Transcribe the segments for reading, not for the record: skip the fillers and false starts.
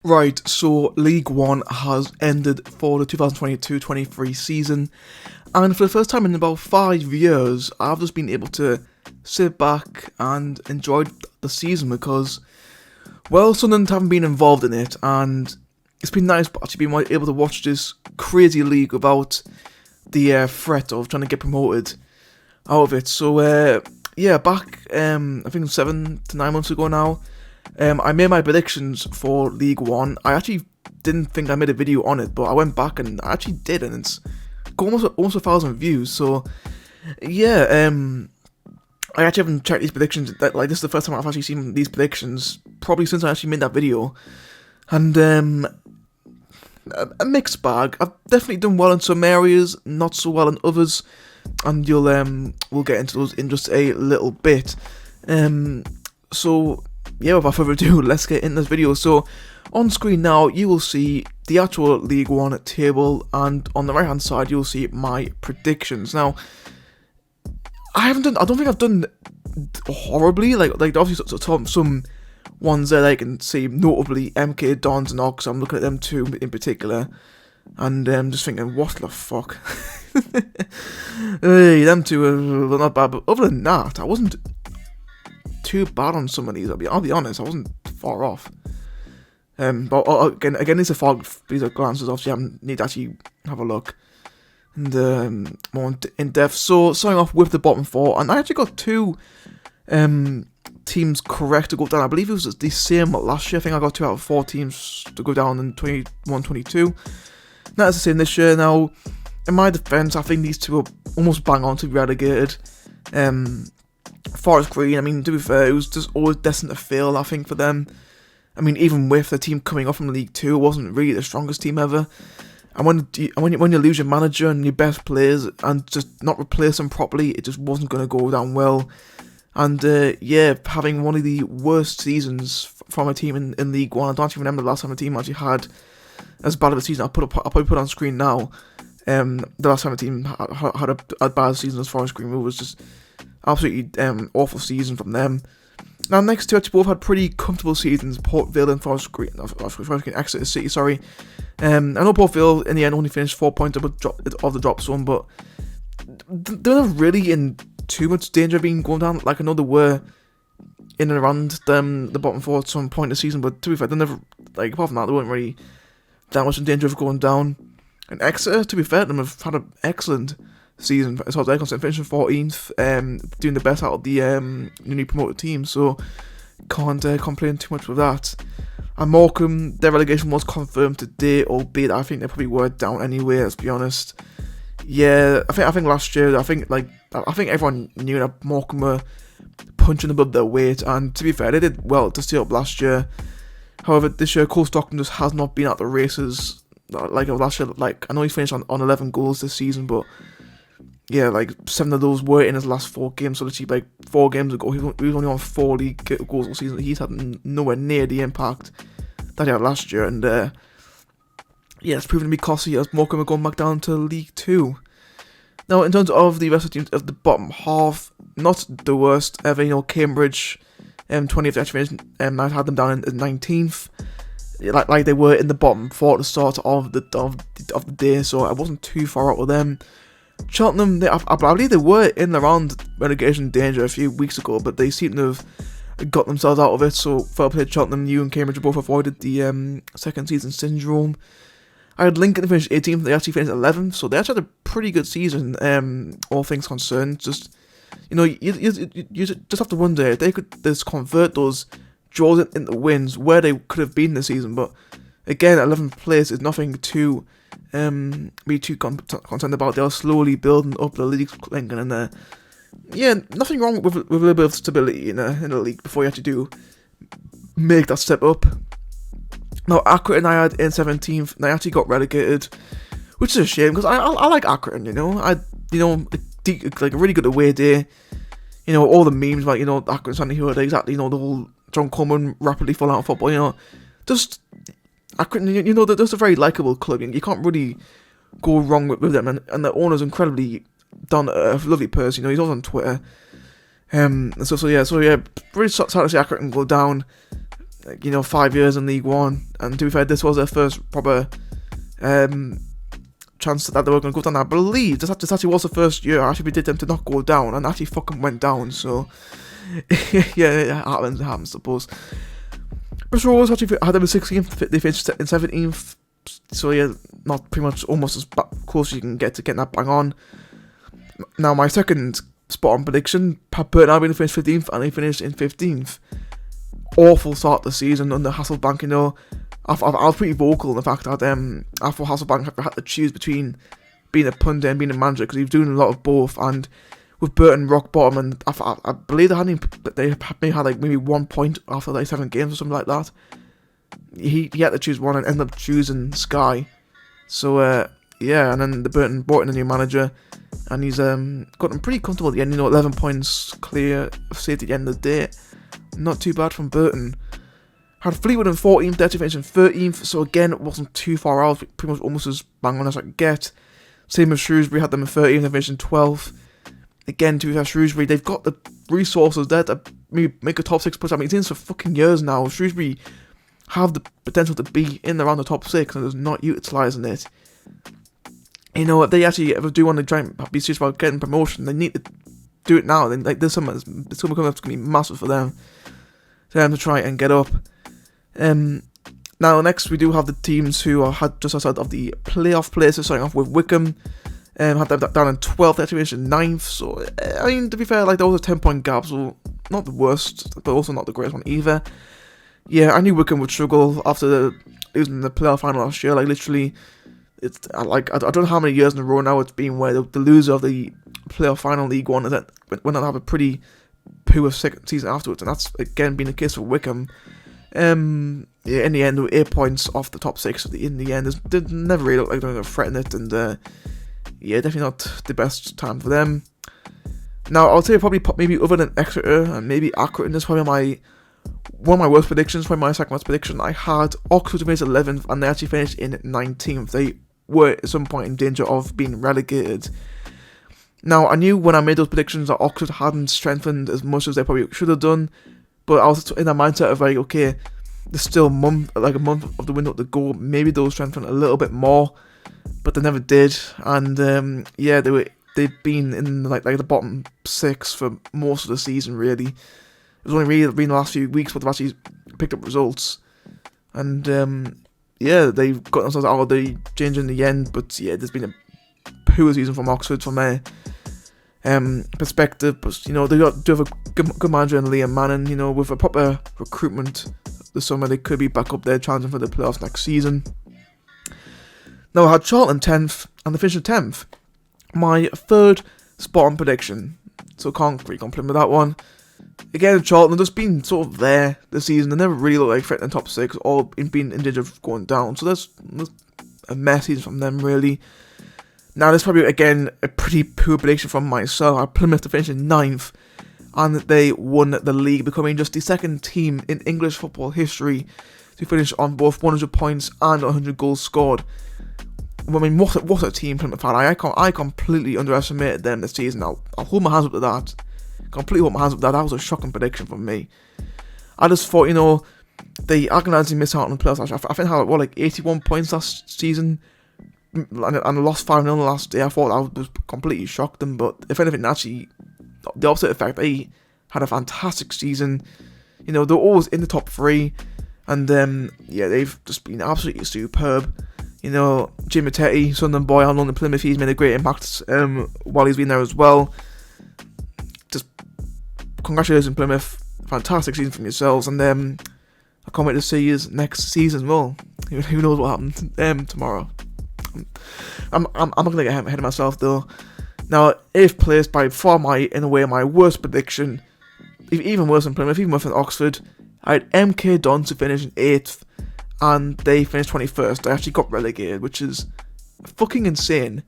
Right, so League One has ended for the 2022-23 season, and for the first time in about 5 years, I've just been able to sit back and enjoy the season because, well, Sunderland haven't been involved in it, and it's been nice actually being able to watch this crazy league without the threat of trying to get promoted out of it. So, yeah, back, I think 7 to 9 months ago now, I made my predictions for League One. I actually didn't think I made a video on it, but I went back and I actually did, and it's got almost 1,000 views. So yeah, I actually haven't checked these predictions. Like, this is the first time I've actually seen these predictions, probably since I actually made that video. And a mixed bag. I've definitely done well in some areas, not so well in others, and we'll get into those in just a little bit. So yeah, without further ado, let's get into this video. So, on screen now, you will see the actual League One table, and on the right hand side, you'll see my predictions. Now, I don't think I've done horribly. Like obviously some ones that I can see, notably MK, Dons, and Ox. I'm looking at them two in particular, and just thinking, what the fuck? Hey, them two are not bad, but other than that, I wasn't too bad on some of these. I'll be honest, I wasn't far off. But again, these are glances. Obviously, I need to actually have a look and more in depth. So starting off with the bottom four, and I actually got two teams correct to go down. I believe it was the same last year. I think I got 2 out of 4 teams to go down in 21-22. That's the same this year. Now, in my defence, I think these two are almost bang on to be relegated. Forest Green, I mean, to be fair, it was just always destined to fail, I think, for them. I mean, even with the team coming up from League 2, it wasn't really the strongest team ever. And when you lose your manager and your best players and just not replace them properly, it just wasn't going to go down well. And yeah, having one of the worst seasons from a team in League 1, I don't actually remember the last time a team actually had as bad of a season. I'll probably put it on screen now. The last time a team had a bad season as Forest Green, it was just absolutely awful season from them. Now, next two actually both had pretty comfortable seasons. Port Vale and Forest Green, Exeter City, sorry. I know Port Vale in the end only finished 4 points above the drop zone, but they're not really in too much danger of being going down. Like, I know they were in and around the bottom four at some point in the season, but to be fair, they never, like, apart from that, they weren't really that much in danger of going down. And Exeter, to be fair to them, have had an excellent season as far as they're concerned, finishing 14th, doing the best out of the newly promoted team, so can't complain too much with that. And Morecambe, their relegation was confirmed today, albeit I think they probably were down anyway, let's be honest. Yeah, I think last year, I think everyone knew that Morecambe were punching above their weight, and to be fair, they did well to stay up last year. However, this year, Cole Stockton just has not been at the races like last year. Like, I know he's finished on 11 goals this season, but yeah, like 7 of those were in his last 4 games. So literally, like 4 games ago, he was only on 4 league goals all season. He's had nowhere near the impact that he had last year, and yeah, it's proven to be costly as Morecambe are going back down to League 2. Now, in terms of the rest of the teams of the bottom half, not the worst ever. You know, Cambridge, 20th actually finished, I had them down in 19th. Like they were in the bottom 4 at the start of the day, so I wasn't too far out with them. Cheltenham, I believe they were in around relegation danger a few weeks ago, but they seem to have got themselves out of it, so fair play to Cheltenham. You and Cambridge both avoided the second season syndrome. I had Lincoln finish 18th, they actually finished 11th, so they actually had a pretty good season, all things concerned. Just, you know, you just have to wonder if they could just convert those draws into wins where they could have been this season, but again, 11th place is nothing to be too concerned about. They are slowly building up the league, Lincoln, and yeah, nothing wrong with a little bit of stability in the league before you actually do make that step up. Now, Accrington I had in 17th, and I actually got relegated, which is a shame because I like Accrington. Like a really good away day. You know, all the memes like, you know, Accrington standing here, exactly, you know, the whole John Coleman rapidly falling out of football. You know, just Accrington, you know, they're just a very likeable club. You can't really go wrong with them, and the owner's incredibly done a lovely person. You know, he's always on Twitter. So yeah, really sad to see Accrington go down. 5 years in League One. And to be fair, this was their first proper chance that they were going to go down. I believe this actually was the first year I actually did them to not go down, and actually fucking went down. So yeah, it happens, I suppose. Bristol Rovers actually had them in 16th. They finished in 17th. So yeah, not pretty much almost as close as you can get to getting that bang on. Now my second spot on prediction, Burton Albion finished 15th, and they finished in 15th. Awful start to the season under Hasselbank. I was pretty vocal in the fact that I thought Hasselbank had to choose between being a punter and being a manager, because he was doing a lot of both. And with Burton rock bottom, and I believe they had like maybe 1 point after like 7 games or something like that. He had to choose one and ended up choosing Sky. So yeah, and then the Burton brought in a new manager, and he's got them pretty comfortable at the end. 11 points clear of safety at the end of the day. Not too bad from Burton. Had Fleetwood in 14th, they actually finished in 13th, so again, it wasn't too far out, pretty much almost as bang on as I could get. Same with Shrewsbury, had them in 13th, they finished in 12th. Again, to be fair, Shrewsbury, they've got the resources there to maybe make a top 6 push. I mean, it's in for fucking years now. Shrewsbury have the potential to be in around the top 6, and they're not utilising it. If they actually ever do want to try and be serious about getting promotion, they need to do it now. Then, like, this summer, it's going to be massive for them to try and get up. Now, next we do have the teams who are just outside of the playoff places, starting off with Wycombe. Had that down in 12th, they actually finished in 9th. So, I mean, to be fair, like, that was a 10-point gap, so not the worst, but also not the greatest one either. Yeah, I knew Wycombe would struggle after losing the playoff final last year. Like, literally, I don't know how many years in a row now it's been where the loser of the playoff final League One is that when they have a pretty poor second season afterwards, and that's again been the case for Wycombe. Yeah, in the end, 8 points off the top 6. In the end, they never really looked like they were going to threaten it, and yeah, definitely not the best time for them. Now, I would say probably maybe other than Exeter and maybe Accrington, is probably one of my worst predictions. Probably my second worst prediction. I had Oxford to finish 11th, and they actually finished in 19th. They were at some point in danger of being relegated. Now, I knew when I made those predictions that Oxford hadn't strengthened as much as they probably should have done, but I was in that mindset of like, okay, there's still a month of the window to go. Maybe they'll strengthen a little bit more, but they never did. And yeah, they've been in like the bottom 6 for most of the season. Really, it was only really been the last few weeks where they've actually picked up results. And yeah, they've got themselves out of the change in the end. But yeah, there's been a poor season from Oxford from a perspective. But do have a good manager in Liam Manning. With a proper recruitment this summer, they could be back up there challenging for the playoffs next season. Now, I had Charlton 10th, and they finished in 10th. My third spot on prediction, so can't really complain with that one. Again, Charlton have just been sort of there this season. They never really look like threatening top 6 or being in danger of going down. So that's a message from them, really. Now, this is probably, again, a pretty poor prediction from myself. I Plymouth to finish in 9th, and they won the league, becoming just the second team in English football history to finish on both 100 points and 100 goals scored. I mean, what a team Plymouth had. I completely underestimated them this season. I'll hold my hands up to that. Completely hold my hands up to that. That was a shocking prediction from me. I just thought, they agonisingly missed out on the playoffs. I think I had, like 81 points last season, and lost 5-0 the last day. I thought that was completely shocked them, but if anything, actually, the opposite effect. They had a fantastic season. They're always in the top 3, and yeah, they've just been absolutely superb. Jimmy Tetty, Sunderland boy on London Plymouth, he's made a great impact while he's been there as well. Just congratulations, Plymouth. Fantastic season from yourselves, and I can't wait to see you next season. Well, who knows what happens tomorrow. I'm not going to get ahead of myself though. Now, if placed by far my worst prediction, even worse than Plymouth, even worse than Oxford, I had MK Dons to finish in 8th, and they finished 21st. They actually got relegated, which is fucking insane.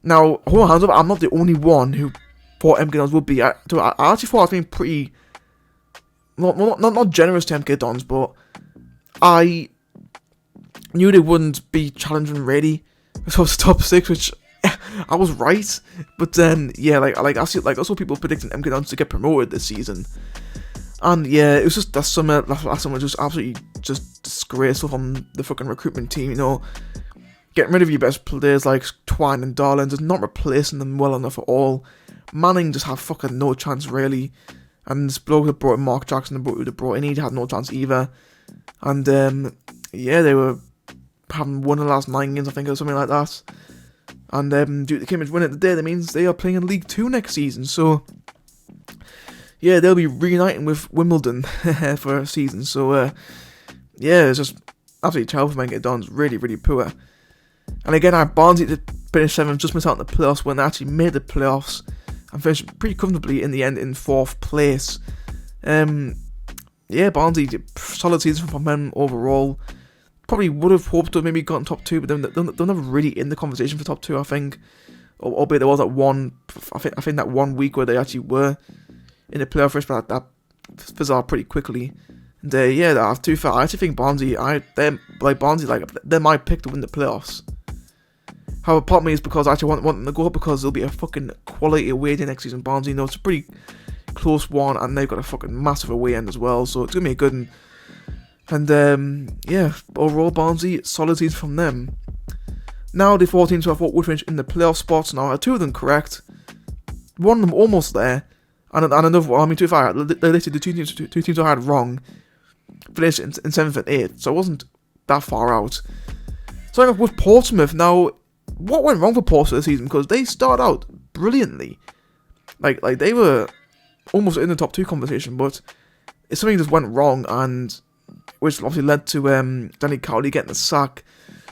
Now, hold my hands up, I'm not the only one who thought MK Dons would be. I actually thought I was being pretty, not generous to MK Dons, but I knew they wouldn't be challenging really for the top 6, which I was right. But then, yeah, I saw people predicting MK Dons to get promoted this season. And yeah, it was just that summer, last summer, just absolutely just disgraceful from the fucking recruitment team. Getting rid of your best players like Twine and Darling, just not replacing them well enough at all. Manning just had fucking no chance really, and this bloke that brought in Mark Jackson, who they brought in, he had no chance either. And yeah, they were having won the last 9 games, I think, or something like that. And due to the Cambridge win it today, that means they are playing in League 2 next season. So yeah, they'll be reuniting with Wimbledon for a season. So yeah, it's just absolutely terrible for Menke Dons. Really, really poor. And again, I had Barnsley to finish 7th, just missed out in the playoffs when they actually made the playoffs and finished pretty comfortably in the end in 4th place. Yeah, Barnsley, solid season from them overall. Probably would have hoped to have maybe gotten top 2, but they're never really in the conversation for top 2, I think. Albeit there was that one, I think that 1 week where they actually were in the playoff race, but that fizzled out pretty quickly. And yeah, to be fair, I actually think Barnsley, they're my pick to win the playoffs. However, part of me is because I actually want them to go up because there'll be a fucking quality away day next season. Barnsley, it's a pretty close one, and they've got a fucking massive away end as well, so it's gonna be a good one. And yeah, overall Barnsley, solid season from them. Now the 4 teams who I thought would finish in the playoff spots. Now I had 2 of them correct, one of them almost there, and another one. I mean, to be fair, they listed the two teams I had wrong finished in 7th and 8th, so I wasn't that far out. Starting off with Portsmouth. Now, what went wrong for Portsmouth this season? Because they started out brilliantly, like they were almost in the top 2 conversation, but something just went wrong, and which obviously led to Danny Cowley getting the sack.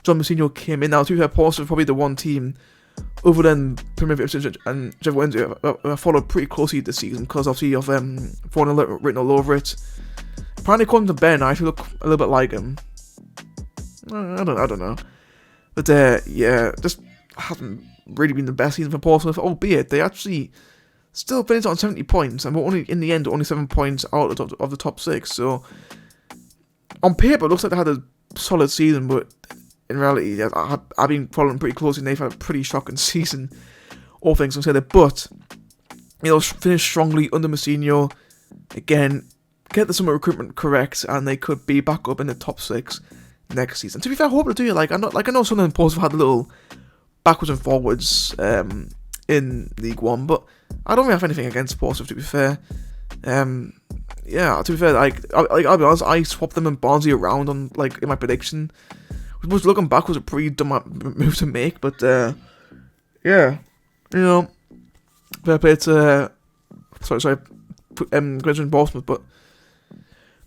John Mousinho came in. Now, to be fair, Portsmouth probably the one team other than Premier Ipswich and Jeff Wednesday I followed pretty closely this season because obviously of falling written all over it. Apparently, according to Ben, I actually look a little bit like him. I don't know. But yeah, just hasn't really been the best season for Portsmouth, albeit they actually still finished on 70 points, and were only in the end only 7 points out of the top 6. So on paper, it looks like they had a solid season, but in reality, I've been following pretty closely, and they've had a pretty shocking season, all things considered. But finished strongly under Mousinho. Again, get the summer recruitment correct, and they could be back up in the top 6 next season. To be fair, I hope they do. I know some of them Portsmouth had a little backwards and forwards in League 1, but I don't really have anything against Portsmouth, to be fair. Yeah, to be fair, I'll be honest, I swapped them and Barnsley around on in my prediction, which looking back was a pretty dumb move to make, but yeah, fair play to Gretchen Portsmouth, but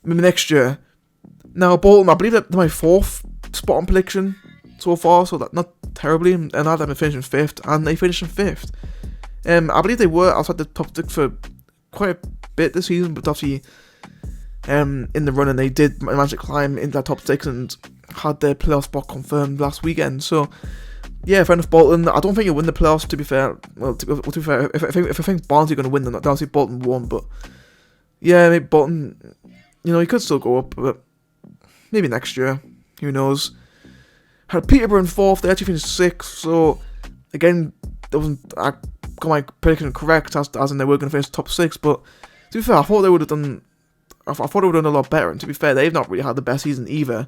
maybe next year. Now Bolton, I believe that they're my 4th spot on prediction so far, so that not terribly, and I had them finishing 5th, and they finished in 5th. I believe they were outside the top 6 for quite a bit this season, but obviously in the run, and they did manage to climb into that top 6 and had their playoff spot confirmed last weekend. So yeah, fair enough, Bolton. I don't think you'll win the playoffs, to be fair. Well, to be fair, if I think Barnsley are going to win them, obviously Bolton won, but yeah, maybe Bolton, he could still go up, but maybe next year, who knows. Had Peterborough in 4th, they actually finished 6th, so again, I got my prediction correct, as in they were going to finish top 6, but to be fair, I thought they would have done a lot better, and to be fair, they've not really had the best season either,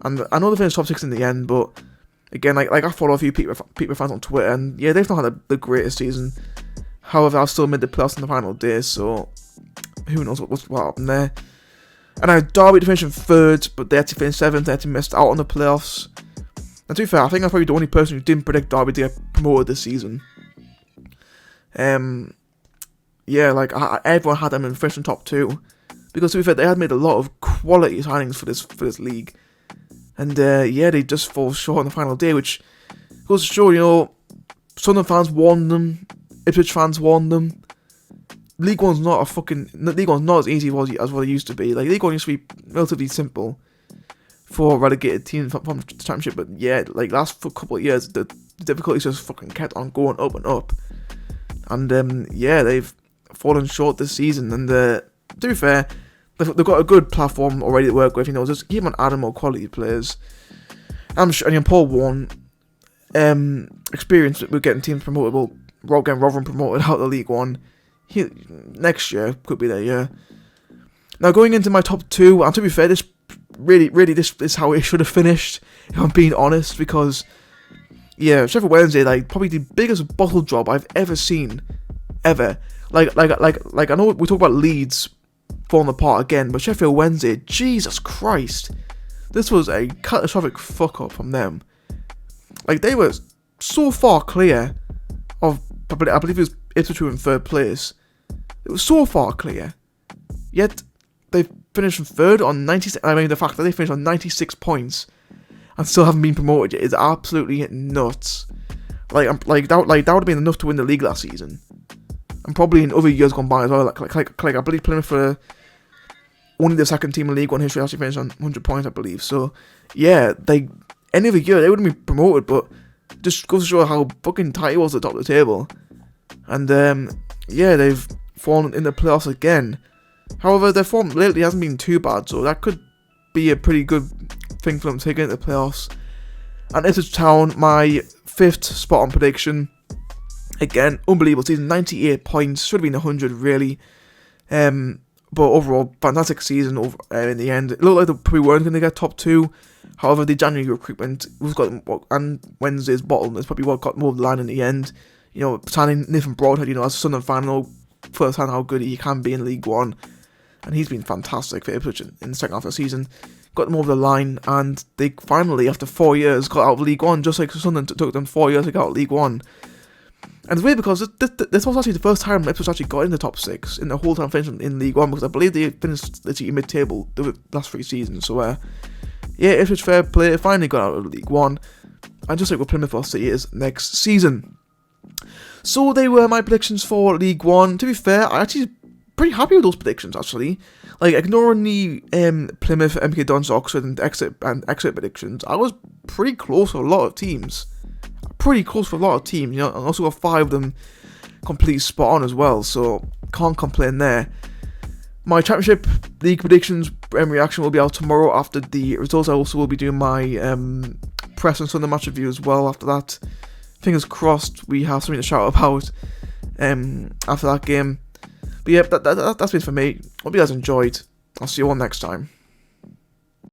and I know they finished top 6 in the end, but again, I follow a few Peterborough fans on Twitter, and yeah, they've not had the greatest season. However, I still made the playoffs in the final day, so who knows what happened there. And I had Derby to finish in 3rd, but they actually finished 7th, they actually missed out on the playoffs. And to be fair, I think I'm probably the only person who didn't predict Derby to get promoted this season. Yeah, everyone had them in finishing top 2, because to be fair, they had made a lot of quality signings for this league. And yeah, they just fall short on the final day, which goes to show, Sunderland fans warned them, Ipswich fans warned them. League One's not as easy as what it used to be. League One used to be relatively simple for relegated teams from the Championship, but yeah, last couple of years, the difficulties just fucking kept on going up and up. And yeah, they've fallen short this season, and to be fair, they've got a good platform already to work with, just keep on adding more quality players. I'm sure, and Paul Warne, experience with getting teams promoted, getting Rotherham promoted out of League One. Next year could be their year. Now going into my top 2, and to be fair, this is how it should have finished, if I'm being honest, because yeah, Sheffield Wednesday, like, probably the biggest bottle job I've ever seen, ever. Like I know we talk about Leeds falling apart again, but Sheffield Wednesday, Jesus Christ, this was a catastrophic fuck up from them. Like, they were so far clear of, I believe it was Ipswich in 3rd place. It was so far clear, yet they finished in 3rd on 96. I mean, the fact that they finished on 96 points and still haven't been promoted yet is absolutely nuts. That would have been enough to win the league last season, and probably in other years gone by as well. Like I believe Plymouth were only the 2nd team in League One history actually finished on 100 points, I believe. So yeah, any other year they wouldn't be promoted, but just goes to show how fucking tight it was at the top of the table. And yeah, they've fallen in the playoffs again. However, their form lately hasn't been too bad, so that could be a pretty good thing for them to take into the playoffs. And Ipswich Town, my 5th spot on prediction. Again, unbelievable season, 98 points, should have been 100 really. But overall, fantastic season in the end. It looked like they probably weren't going to get top 2. However, the January recruitment and Wednesday's bottom is probably what got more of the line in the end. You know, signing Nathan Broadhead, you know, as a Sunderland fan, know firsthand how good he can be in League One. And he's been fantastic for Ipswich in the second half of the season. Got them over the line, and they finally, after 4 years, got out of League One, just like Sunderland took them 4 years to get out of League One. And it's weird because this was actually the first time Ipswich actually got in the top 6 in the whole time finishing in League One, because I believe they finished literally mid-table the last 3 seasons. So yeah, Ipswich fair play, finally got out of League One, and just like with Plymouth City is next season. So they were my predictions for League One. To be fair, I actually pretty happy with those predictions actually. Like, ignoring the Plymouth, MK Dons, Oxford and exit predictions, I was pretty close with a lot of teams. You know, and also got 5 of them completely spot on as well, so can't complain there. My Championship League predictions reaction will be out tomorrow after the results. I also will be doing my press and Sunday match review as well after that. Fingers crossed we have something to shout about after that game. But yeah, that's it for me. Hope you guys enjoyed. I'll see you all next time.